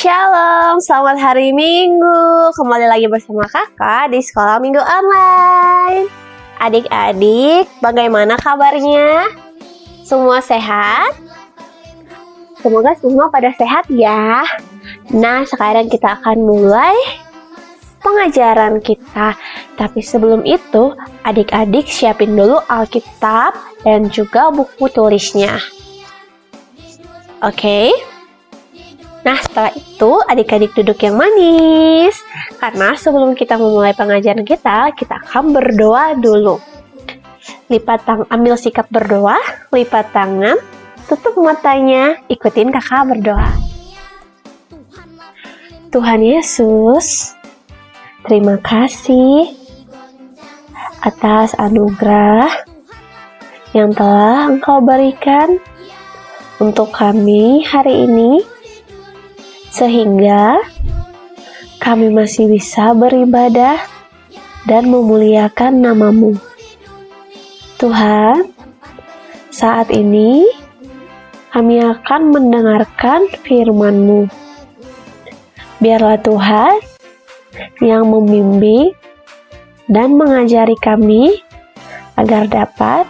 Shalom, selamat hari Minggu. Kembali lagi bersama kakak di Sekolah Minggu Online. Adik-adik, bagaimana kabarnya? Semua sehat? Semoga semua pada sehat ya. Nah, sekarang kita akan mulai pengajaran kita. Tapi sebelum itu, adik-adik siapin dulu Alkitab dan juga buku tulisnya. Oke? Nah, setelah itu adik-adik duduk yang manis. Karena sebelum kita memulai pengajaran kita akan berdoa dulu. Ambil sikap berdoa, lipat tangan, tutup matanya, ikutin kakak berdoa. Tuhan Yesus, terima kasih atas anugerah yang telah Engkau berikan untuk kami hari ini, sehingga kami masih bisa beribadah dan memuliakan nama-Mu. Tuhan, saat ini kami akan mendengarkan firman-Mu. Biarlah Tuhan yang membimbing dan mengajari kami agar dapat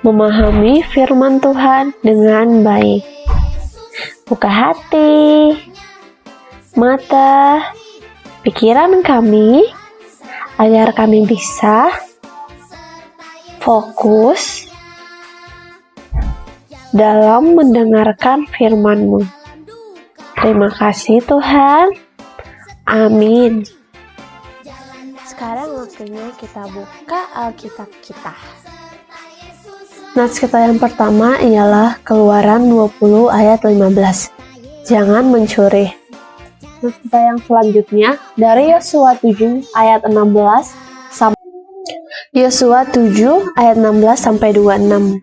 memahami firman Tuhan dengan baik. Buka hati, mata, pikiran kami, agar kami bisa fokus dalam mendengarkan firman-Mu. Terima kasih Tuhan. Amin. Sekarang waktunya kita buka Alkitab kita. Nats kita yang pertama ialah Keluaran 20 ayat 15. Jangan mencuri. Nats kita yang selanjutnya dari Yosua 7 ayat 16 sampai Yosua 7 ayat 16 sampai 26.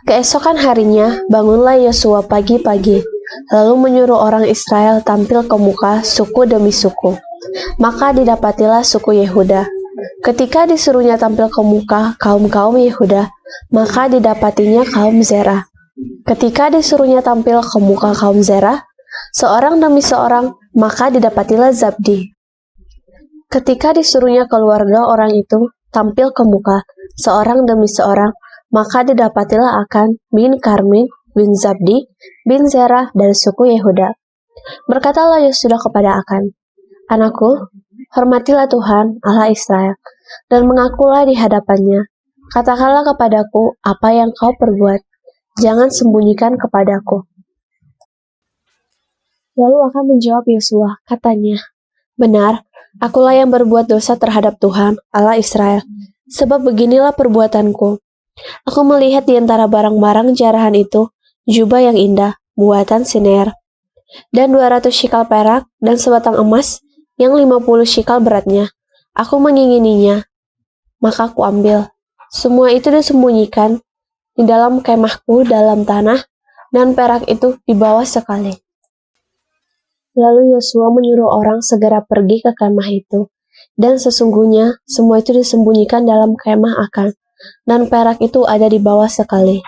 Keesokan harinya bangunlah Yosua pagi-pagi, lalu menyuruh orang Israel tampil ke muka suku demi suku. Maka didapatilah suku Yehuda. Ketika disuruhnya tampil ke muka kaum-kaum Yehuda, maka didapatinya kaum Zerah. Ketika disuruhnya tampil ke muka kaum Zerah, seorang demi seorang, maka didapatilah Zabdi. Ketika disuruhnya keluarga orang itu tampil ke muka seorang demi seorang, maka didapatilah Akan bin Karmi bin Zabdi bin Zerah dari suku Yehuda. Berkatalah Yosua kepada Akan, "Anakku, hormatilah Tuhan Allah Israel, dan mengakulah di hadapannya. Katakanlah kepadaku apa yang kau perbuat, jangan sembunyikan kepadaku." Lalu Akan menjawab Yosua, katanya, "Benar, akulah yang berbuat dosa terhadap Tuhan Allah Israel, sebab beginilah perbuatanku. Aku melihat di antara barang-barang jarahan itu, jubah yang indah, buatan Siner, dan 200 shikal perak, dan sebatang emas, yang 50 shikal beratnya. Aku mengingininya, maka aku ambil. Semua itu disembunyikan di dalam kemahku dalam tanah, dan perak itu dibawa sekali." Lalu Yosua menyuruh orang segera pergi ke kemah itu, dan sesungguhnya semua itu disembunyikan dalam kemah Akan, dan perak itu ada di bawah sekali.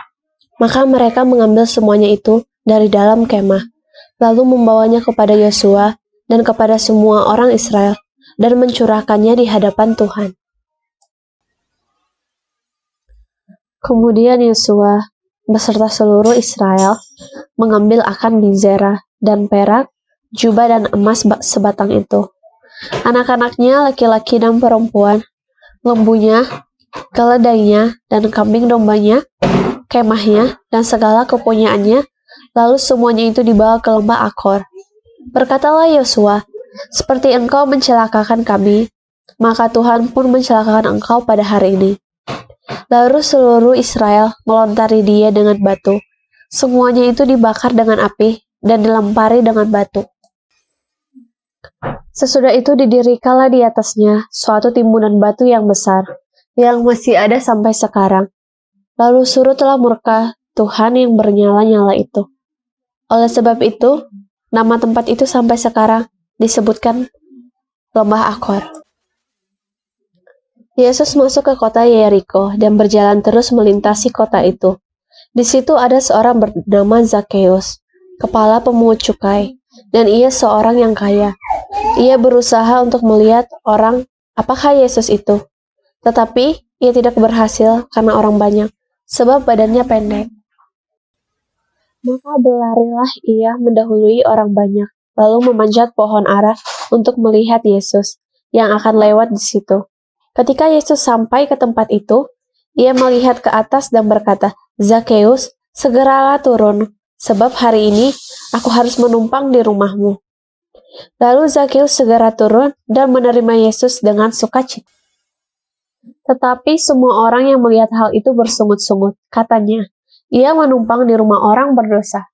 Maka mereka mengambil semuanya itu dari dalam kemah, lalu membawanya kepada Yosua dan kepada semua orang Israel, dan mencurahkannya di hadapan Tuhan. Kemudian Yosua beserta seluruh Israel mengambil Akan bin Zerah dan perak, jubah dan emas sebatang itu, anak-anaknya laki-laki dan perempuan, lembunya, keledainya, dan kambing dombanya, kemahnya, dan segala kepunyaannya, lalu semuanya itu dibawa ke lembah Akor. Berkatalah Yosua, "Seperti engkau mencelakakan kami, maka Tuhan pun mencelakakan engkau pada hari ini." Lalu seluruh Israel melontari dia dengan batu. Semuanya itu dibakar dengan api dan dilempari dengan batu. Sesudah itu didirikanlah di atasnya suatu timbunan batu yang besar, yang masih ada sampai sekarang. Lalu surutlah murka Tuhan yang bernyala-nyala itu. Oleh sebab itu, nama tempat itu sampai sekarang disebutkan Lembah Akor. Yesus masuk ke kota Yeriko dan berjalan terus melintasi kota itu. Di situ ada seorang bernama Zakheus. kepala pemungut cukai, dan ia seorang yang kaya. Ia berusaha untuk melihat orang apakah Yesus itu, tetapi ia tidak berhasil karena orang banyak, sebab badannya pendek. Maka berlarilah ia mendahului orang banyak, lalu memanjat pohon ara untuk melihat Yesus yang akan lewat di situ. Ketika Yesus sampai ke tempat itu, ia melihat ke atas dan berkata, "Zakeus, segeralah turun, sebab hari ini aku harus menumpang di rumahmu." Lalu Zakeus segera turun dan menerima Yesus dengan sukacita. Tetapi semua orang yang melihat hal itu bersungut-sungut. Katanya, ia menumpang di rumah orang berdosa.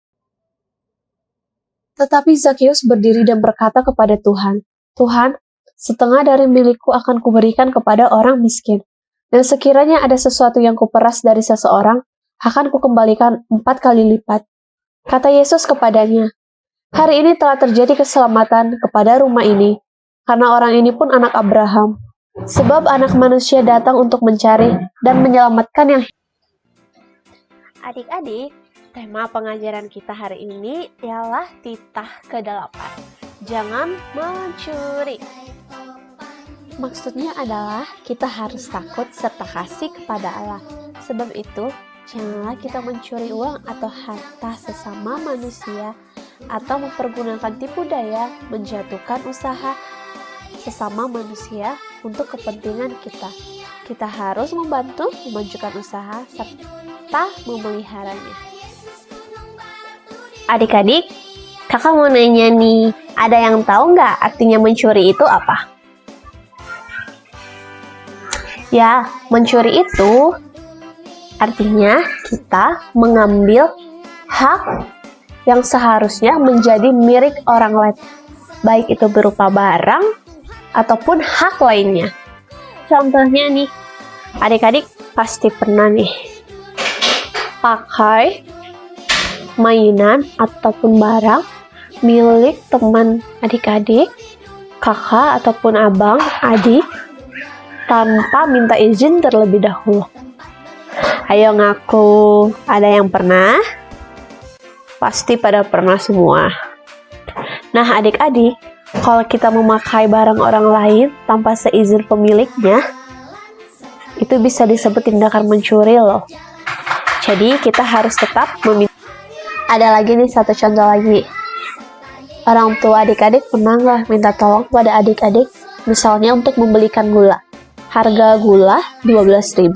Tetapi Zakeus berdiri dan berkata kepada Tuhan, "Tuhan, setengah dari milikku akan kuberikan kepada orang miskin. Dan sekiranya ada sesuatu yang kuperas dari seseorang, akan kukembalikan 4 kali lipat." Kata Yesus kepadanya, "Hari ini telah terjadi keselamatan kepada rumah ini, karena orang ini pun anak Abraham. Sebab anak manusia datang untuk mencari dan menyelamatkan yang hilang." Adik-adik, tema pengajaran kita hari ini ialah titah ke-8. Jangan mencuri. Maksudnya adalah kita harus takut serta kasih kepada Allah. Sebab itu, janganlah kita mencuri uang atau harta sesama manusia atau mempergunakan tipu daya menjatuhkan usaha sesama manusia untuk kepentingan kita. Kita harus membantu memajukan usaha serta memeliharanya. Adik-adik, kakak mau nanya nih, ada yang tahu nggak artinya mencuri itu apa? Ya, mencuri itu artinya kita mengambil hak yang seharusnya menjadi milik orang lain, baik itu berupa barang ataupun hak lainnya. Contohnya nih, adik-adik pasti pernah nih pakai mainan ataupun barang milik teman adik-adik, kakak ataupun abang, adik, tanpa minta izin terlebih dahulu. Ayo ngaku, ada yang pernah? Pasti pada pernah semua. Nah adik-adik, kalau kita memakai barang orang lain tanpa seizin pemiliknya, itu bisa disebut tindakan mencuri loh. Jadi kita harus tetap meminta. Ada lagi nih satu contoh lagi. Orang tua adik-adik pernah nggak minta tolong pada adik-adik, misalnya untuk membelikan gula. Harga gula 12.000.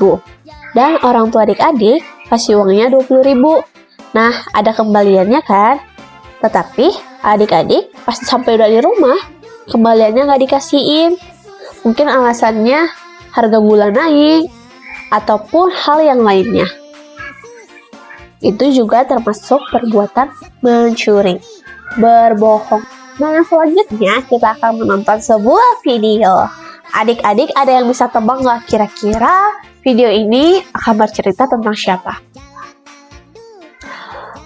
Dan orang tua adik-adik kasih uangnya 20.000. Nah, ada kembaliannya kan? Tetapi adik-adik pas sampai udah di rumah, kembaliannya nggak dikasihin. Mungkin alasannya harga gula naik, ataupun hal yang lainnya. Itu juga termasuk perbuatan mencuri, berbohong. Nah, selanjutnya kita akan menonton sebuah video. Adik-adik ada yang bisa tebak nggak kira-kira video ini akan bercerita tentang siapa?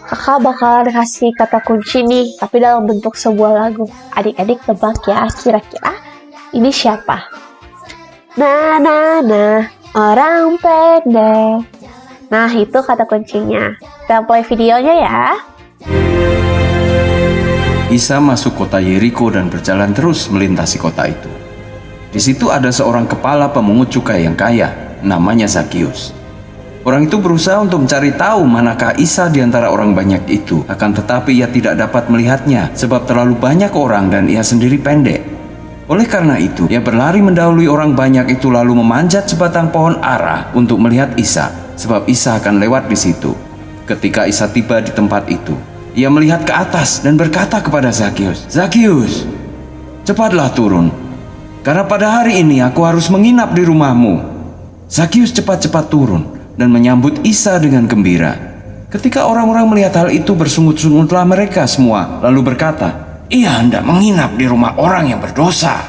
Kakak bakal kasih kata kunci nih, tapi dalam bentuk sebuah lagu. Adik-adik tebak ya, kira-kira ini siapa? Nah, orang pendek. Nah, itu kata kuncinya. Kita play videonya ya. Isa masuk kota Yeriko dan berjalan terus melintasi kota itu. Di situ ada seorang kepala pemungut cukai yang kaya, namanya Zakeus. Orang itu berusaha untuk mencari tahu manakah Isa di antara orang banyak itu. Akan tetapi ia tidak dapat melihatnya sebab terlalu banyak orang dan ia sendiri pendek. Oleh karena itu, ia berlari mendahului orang banyak itu lalu memanjat sebatang pohon ara untuk melihat Isa, sebab Isa akan lewat di situ. Ketika Isa tiba di tempat itu, ia melihat ke atas dan berkata kepada Zakeus, "Zakeus, cepatlah turun, karena pada hari ini aku harus menginap di rumahmu." Zakeus cepat-cepat turun dan menyambut Isa dengan gembira. Ketika orang-orang melihat hal itu, bersungut-sungutlah mereka semua, lalu berkata, "Ia hendak menginap di rumah orang yang berdosa."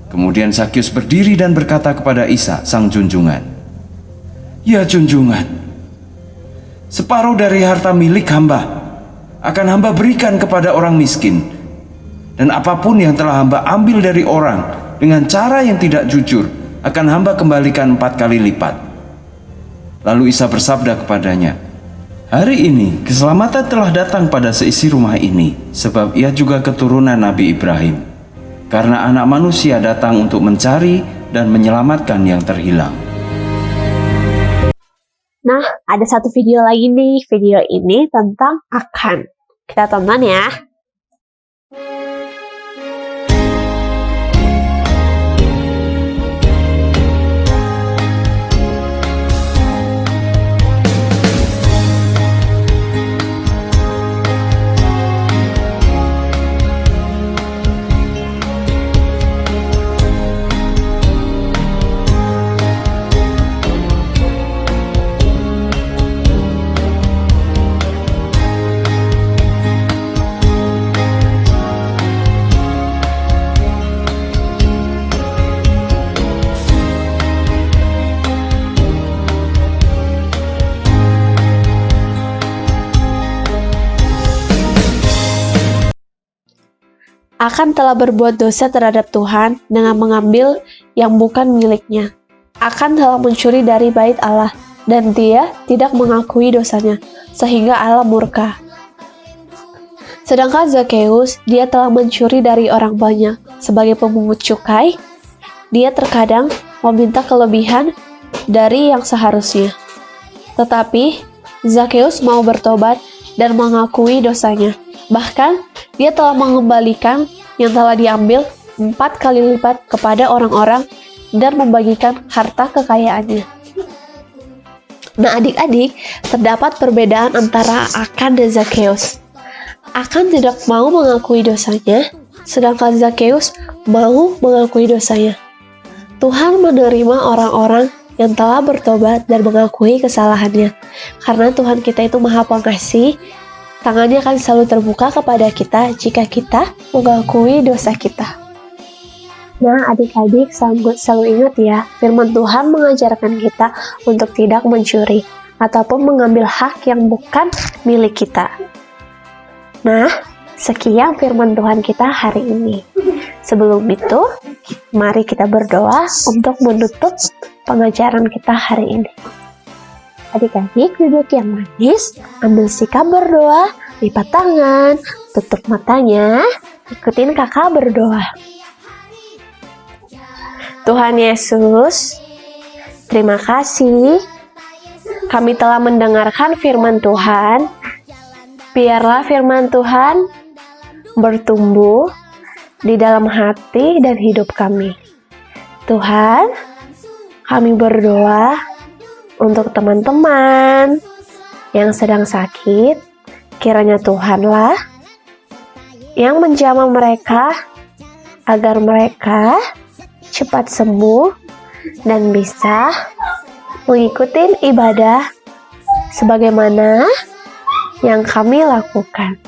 Kemudian Zakeus berdiri dan berkata kepada Isa, sang junjungan, "Ya junjungan, separuh dari harta milik hamba akan hamba berikan kepada orang miskin. Dan apapun yang telah hamba ambil dari orang dengan cara yang tidak jujur, akan hamba kembalikan 4 kali lipat." Lalu Isa bersabda kepadanya, Hari ini keselamatan telah datang pada seisi rumah ini, sebab ia juga keturunan Nabi Ibrahim. Karena Anak Manusia datang untuk mencari dan menyelamatkan yang terhilang. Nah, ada satu video lagi nih. Video ini tentang akan. Kita tonton ya. Akan telah berbuat dosa terhadap Tuhan dengan mengambil yang bukan miliknya. Akan telah mencuri dari bait Allah, dan dia tidak mengakui dosanya, sehingga Allah murka. Sedangkan Zakheus, dia telah mencuri dari orang banyak. Sebagai pemungut cukai, dia terkadang meminta kelebihan dari yang seharusnya. Tetapi Zakheus mau bertobat dan mengakui dosanya. Bahkan, dia telah mengembalikan yang telah diambil 4 kali lipat kepada orang-orang dan membagikan harta kekayaannya. Nah, adik-adik, terdapat perbedaan antara Akan dan Zakheus. Akan tidak mau mengakui dosanya, sedangkan Zakheus mau mengakui dosanya. Tuhan menerima orang-orang yang telah bertobat dan mengakui kesalahannya. Karena Tuhan kita itu Maha Pengasih, tangannya akan selalu terbuka kepada kita jika kita mengakui dosa kita. Nah, adik-adik selalu ingat ya, firman Tuhan mengajarkan kita untuk tidak mencuri ataupun mengambil hak yang bukan milik kita. Nah, sekian firman Tuhan kita hari ini. Sebelum itu, mari kita berdoa untuk menutup pengajaran kita hari ini. Adik-adik duduk yang manis, ambil sikap berdoa, lipat tangan, tutup matanya, ikutin kakak berdoa. Tuhan Yesus, terima kasih kami telah mendengarkan firman Tuhan. Biarlah firman Tuhan bertumbuh di dalam hati dan hidup kami. Tuhan, kami berdoa untuk teman-teman yang sedang sakit, kiranya Tuhanlah yang menjamah mereka agar mereka cepat sembuh dan bisa mengikuti ibadah sebagaimana yang kami lakukan.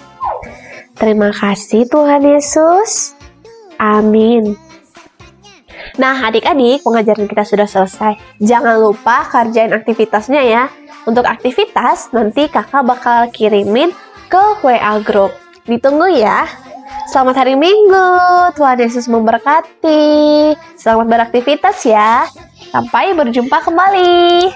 Terima kasih Tuhan Yesus. Amin. Nah, adik-adik, pengajaran kita sudah selesai. Jangan lupa kerjain aktivitasnya ya. Untuk aktivitas, nanti kakak bakal kirimin ke WA Group. Ditunggu ya. Selamat hari Minggu. Tuhan Yesus memberkati. Selamat beraktivitas ya. Sampai berjumpa kembali.